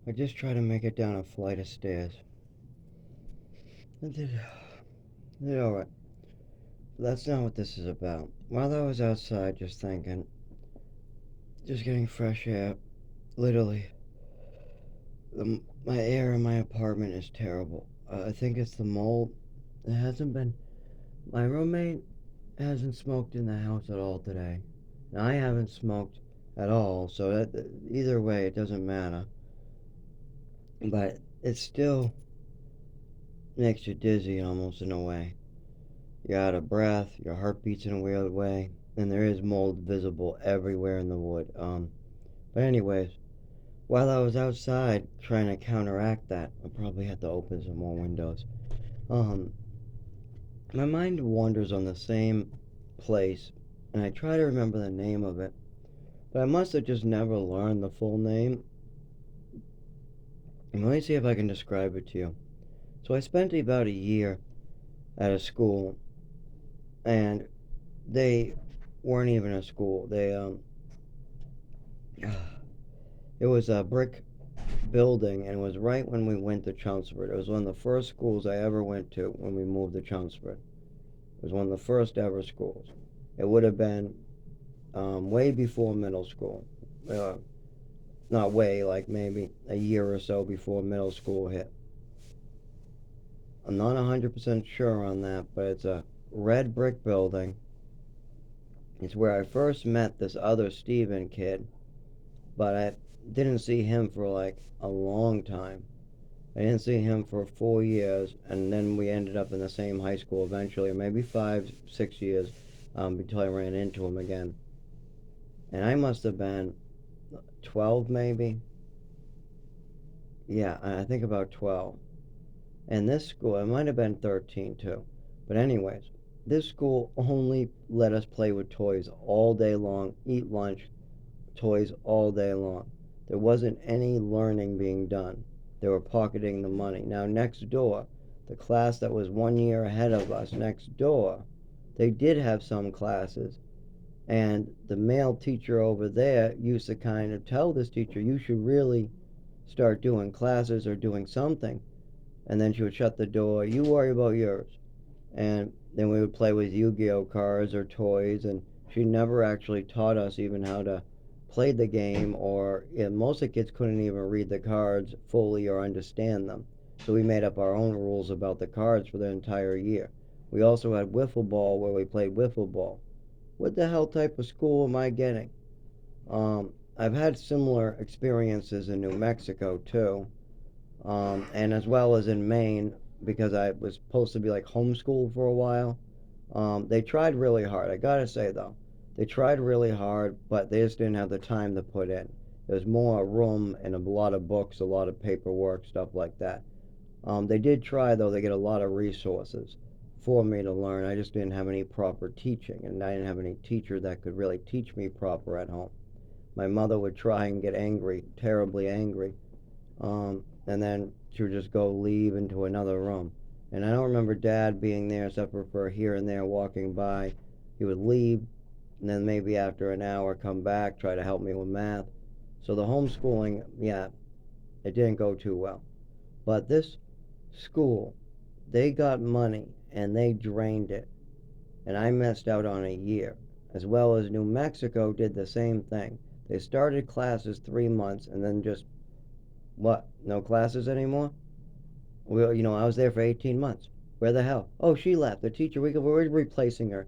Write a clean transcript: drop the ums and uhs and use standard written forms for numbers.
I just tried to make it down a flight of stairs. I did alright. But that's not what this is about. While I was outside just thinking, just getting fresh air, literally, my air in my apartment is terrible. I think it's the mold. It hasn't been. My roommate hasn't smoked in the house at all today. And I haven't smoked at all, so either way, it doesn't matter. But it still makes you dizzy almost in a way. You're out of breath, your heart beats in a weird way, and there is mold visible everywhere in the wood. But anyways, while I was outside trying to counteract that, I probably had to open some more windows. Um, my mind wanders on the same place, and I try to remember the name of it, but I must have just never learned the full name. And let me see if I can describe it to you. So I spent about a year at a school, and they weren't even a school. It was a brick building, and it was right when we went to Chelmsford. It was one of the first schools I ever went to when we moved to Chelmsford. It was one of the first ever schools. It would have been way before middle school. Uh, Not way, like maybe a year or so before middle school hit. I'm not 100% sure on that, but it's a red brick building. It's where I first met this other Steven kid, but I didn't see him for like a long time. I didn't see him for 4 years, and then we ended up in the same high school eventually, or maybe 5, 6 years, until I ran into him again. And I must have been 12, maybe. Yeah, I think about 12. And this school, it might have been 13 too. But, anyways, this school only let us play with toys all day long, eat lunch, toys all day long. There wasn't any learning being done. They were pocketing the money. Now, next door, the class that was 1 year ahead of us next door, they did have some classes. And the male teacher over there used to kind of tell this teacher, you should really start doing classes or doing something. And then she would shut the door, you worry about yours. And then we would play with Yu-Gi-Oh cards or toys, and she never actually taught us even how to play the game, or most of the kids couldn't even read the cards fully or understand them. So we made up our own rules about the cards for the entire year. We also had wiffle ball where we played wiffle ball. What the hell type of school am I getting? I've had similar experiences in New Mexico too, and as well as in Maine, because I was supposed to be like homeschooled for a while. They tried really hard. I gotta say though, they tried really hard, but they just didn't have the time to put in. There's more room and a lot of books, a lot of paperwork, stuff like that. They did try though. They get a lot of resources for me to learn. I just didn't have any proper teaching, and I didn't have any teacher that could really teach me proper at home. My mother would try and get angry, terribly angry, and then she would just go leave into another room. And I don't remember Dad being there except for here and there walking by. He would leave, and then maybe after an hour come back, try to help me with math. So the homeschooling, yeah, it didn't go too well. But this school, they got money and they drained it, and I missed out on a year. As well as New Mexico did the same thing. They started classes 3 months and then just, what, no classes anymore? I was there for 18 months. Where the hell? Oh, she left. The teacher, we're replacing her.